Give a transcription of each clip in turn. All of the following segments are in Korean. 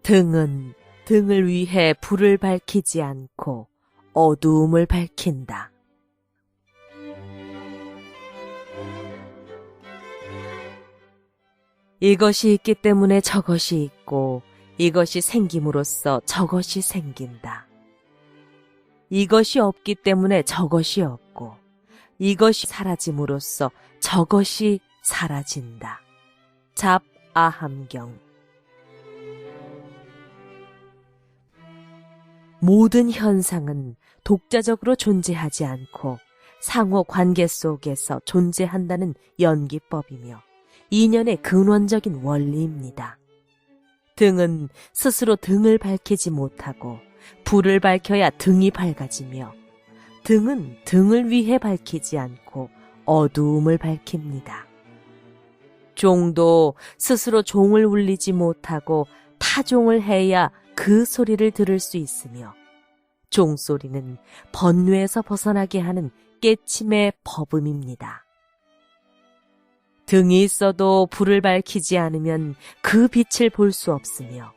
등은 등을 위해 불을 밝히지 않고 어두움을 밝힌다. 이것이 있기 때문에 저것이 있고 이것이 생김으로써 저것이 생긴다. 이것이 없기 때문에 저것이 없고 이것이 사라짐으로써 저것이 사라진다. 잡아함경. 모든 현상은 독자적으로 존재하지 않고 상호 관계 속에서 존재한다는 연기법이며 인연의 근원적인 원리입니다. 등은 스스로 등을 밝히지 못하고 불을 밝혀야 등이 밝아지며 등은 등을 위해 밝히지 않고 어두움을 밝힙니다. 종도 스스로 종을 울리지 못하고 타종을 해야 그 소리를 들을 수 있으며 종소리는 번뇌에서 벗어나게 하는 깨침의 법음입니다. 등이 있어도 불을 밝히지 않으면 그 빛을 볼 수 없으며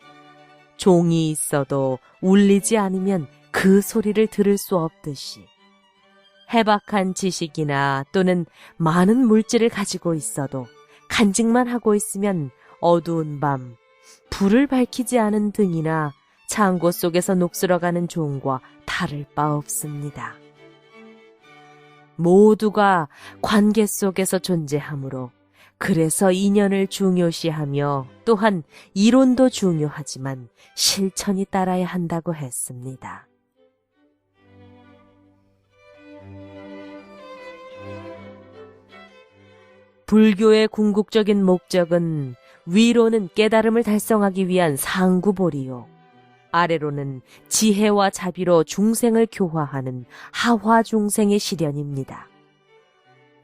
종이 있어도 울리지 않으면 그 소리를 들을 수 없듯이 해박한 지식이나 또는 많은 물질을 가지고 있어도 간직만 하고 있으면 어두운 밤 불을 밝히지 않은 등이나 창고 속에서 녹슬어가는 종과 다를 바 없습니다. 모두가 관계 속에서 존재하므로 그래서 인연을 중요시하며 또한 이론도 중요하지만 실천이 따라야 한다고 했습니다. 불교의 궁극적인 목적은 위로는 깨달음을 달성하기 위한 상구보리요, 아래로는 지혜와 자비로 중생을 교화하는 하화중생의 실현입니다.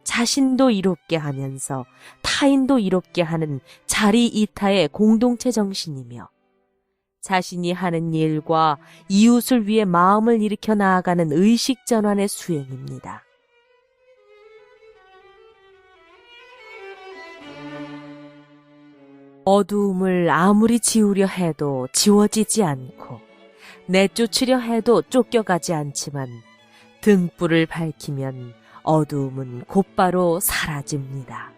자신도 이롭게 하면서 타인도 이롭게 하는 자리이타의 공동체 정신이며 자신이 하는 일과 이웃을 위해 마음을 일으켜 나아가는 의식전환의 수행입니다. 어두움을 아무리 지우려 해도 지워지지 않고 내쫓으려 해도 쫓겨가지 않지만 등불을 밝히면 어두움은 곧바로 사라집니다.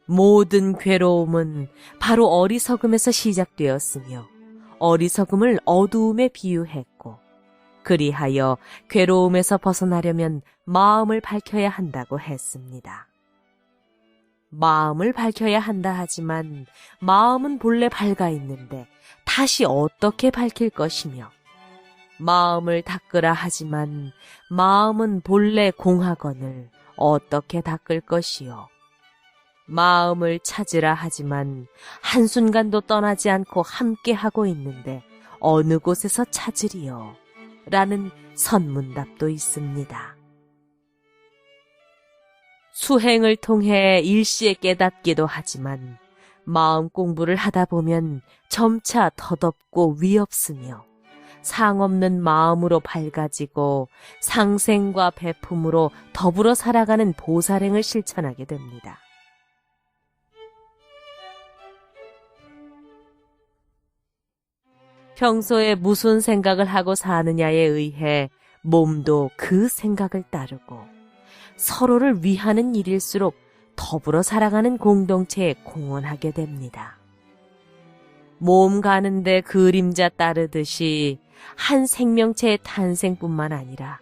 모든 괴로움은 바로 어리석음에서 시작되었으며 어리석음을 어두움에 비유했고 그리하여 괴로움에서 벗어나려면 마음을 밝혀야 한다고 했습니다. 마음을 밝혀야 한다 하지만 마음은 본래 밝아 있는데 다시 어떻게 밝힐 것이며 마음을 닦으라 하지만 마음은 본래 공하거늘 어떻게 닦을 것이요. 마음을 찾으라 하지만 한순간도 떠나지 않고 함께하고 있는데 어느 곳에서 찾으리요? 라는 선문답도 있습니다. 수행을 통해 일시에 깨닫기도 하지만 마음 공부를 하다 보면 점차 덧없고 위없으며 상없는 마음으로 밝아지고 상생과 배품으로 더불어 살아가는 보살행을 실천하게 됩니다. 평소에 무슨 생각을 하고 사느냐에 의해 몸도 그 생각을 따르고 서로를 위하는 일일수록 더불어 살아가는 공동체에 공헌하게 됩니다. 몸 가는데 그림자 따르듯이 한 생명체의 탄생뿐만 아니라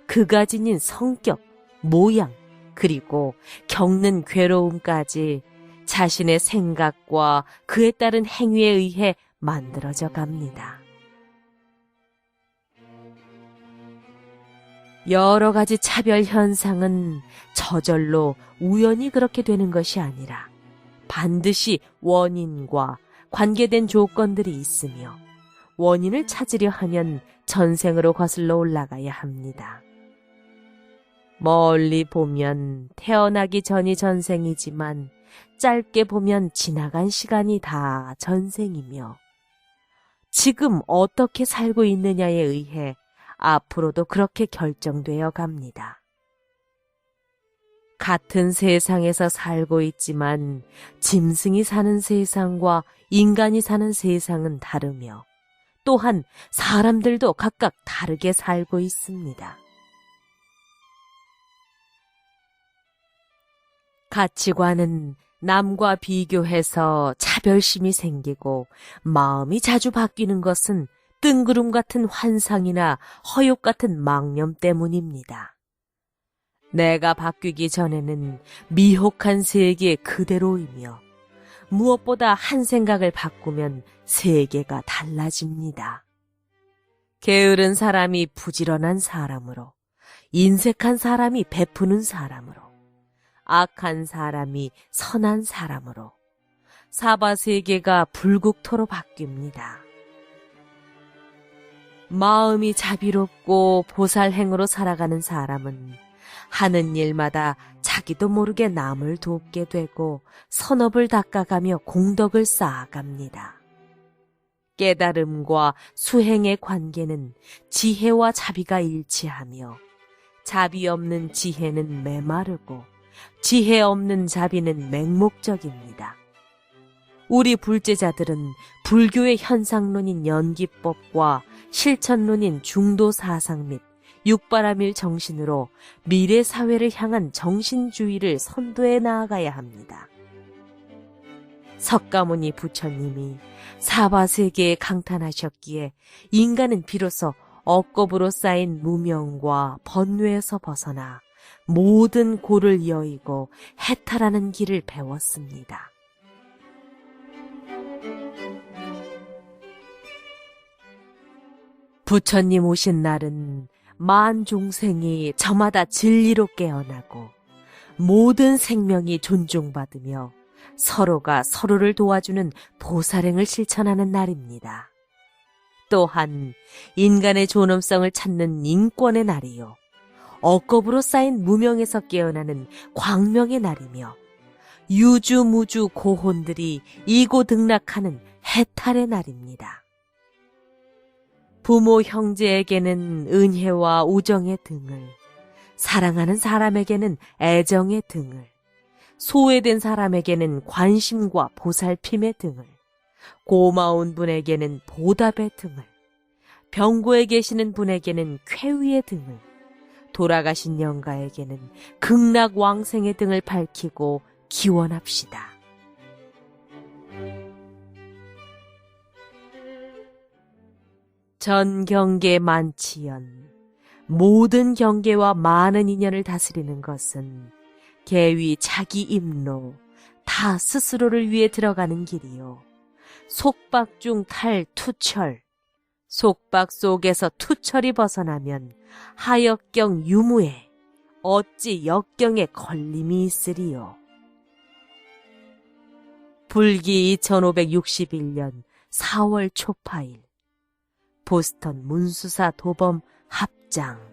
그가 지닌 성격, 모양, 그리고 겪는 괴로움까지 자신의 생각과 그에 따른 행위에 의해 만들어져 갑니다. 여러 가지 차별 현상은 저절로 우연히 그렇게 되는 것이 아니라 반드시 원인과 관계된 조건들이 있으며 원인을 찾으려 하면 전생으로 거슬러 올라가야 합니다. 멀리 보면 태어나기 전이 전생이지만 짧게 보면 지나간 시간이 다 전생이며 지금 어떻게 살고 있느냐에 의해 앞으로도 그렇게 결정되어 갑니다. 같은 세상에서 살고 있지만 짐승이 사는 세상과 인간이 사는 세상은 다르며 또한 사람들도 각각 다르게 살고 있습니다. 가치관은 남과 비교해서 차별심이 생기고 마음이 자주 바뀌는 것은 뜬구름 같은 환상이나 허욕 같은 망념 때문입니다. 내가 바뀌기 전에는 미혹한 세계 그대로이며 무엇보다 한 생각을 바꾸면 세계가 달라집니다. 게으른 사람이 부지런한 사람으로, 인색한 사람이 베푸는 사람으로, 악한 사람이 선한 사람으로 사바 세계가 불국토로 바뀝니다. 마음이 자비롭고 보살행으로 살아가는 사람은 하는 일마다 자기도 모르게 남을 돕게 되고 선업을 닦아가며 공덕을 쌓아갑니다. 깨달음과 수행의 관계는 지혜와 자비가 일치하며 자비 없는 지혜는 메마르고 지혜 없는 자비는 맹목적입니다. 우리 불제자들은 불교의 현상론인 연기법과 실천론인 중도사상 및 육바라밀 정신으로 미래 사회를 향한 정신주의를 선도해 나아가야 합니다. 석가모니 부처님이 사바세계에 강탄하셨기에 인간은 비로소 억겁으로 쌓인 무명과 번뇌에서 벗어나 모든 고를 여의고 해탈하는 길을 배웠습니다. 부처님 오신 날은 만 종생이 저마다 진리로 깨어나고 모든 생명이 존중받으며 서로가 서로를 도와주는 보살행을 실천하는 날입니다. 또한 인간의 존엄성을 찾는 인권의 날이요, 억겁으로 쌓인 무명에서 깨어나는 광명의 날이며 유주무주 고혼들이 이고등락하는 해탈의 날입니다. 부모 형제에게는 은혜와 우정의 등을, 사랑하는 사람에게는 애정의 등을, 소외된 사람에게는 관심과 보살핌의 등을, 고마운 분에게는 보답의 등을, 병고에 계시는 분에게는 쾌위의 등을, 돌아가신 영가에게는 극락왕생의 등을 밝히고 기원합시다. 전경계 만치연, 모든 경계와 많은 인연을 다스리는 것은 계위 자기 임로, 다 스스로를 위해 들어가는 길이요, 속박 중 탈 투철, 속박 속에서 투철이 벗어나면 하역경 유무에 어찌 역경에 걸림이 있으리요. 불기 2561년 4월 초파일, 보스턴 문수사 도범 합장.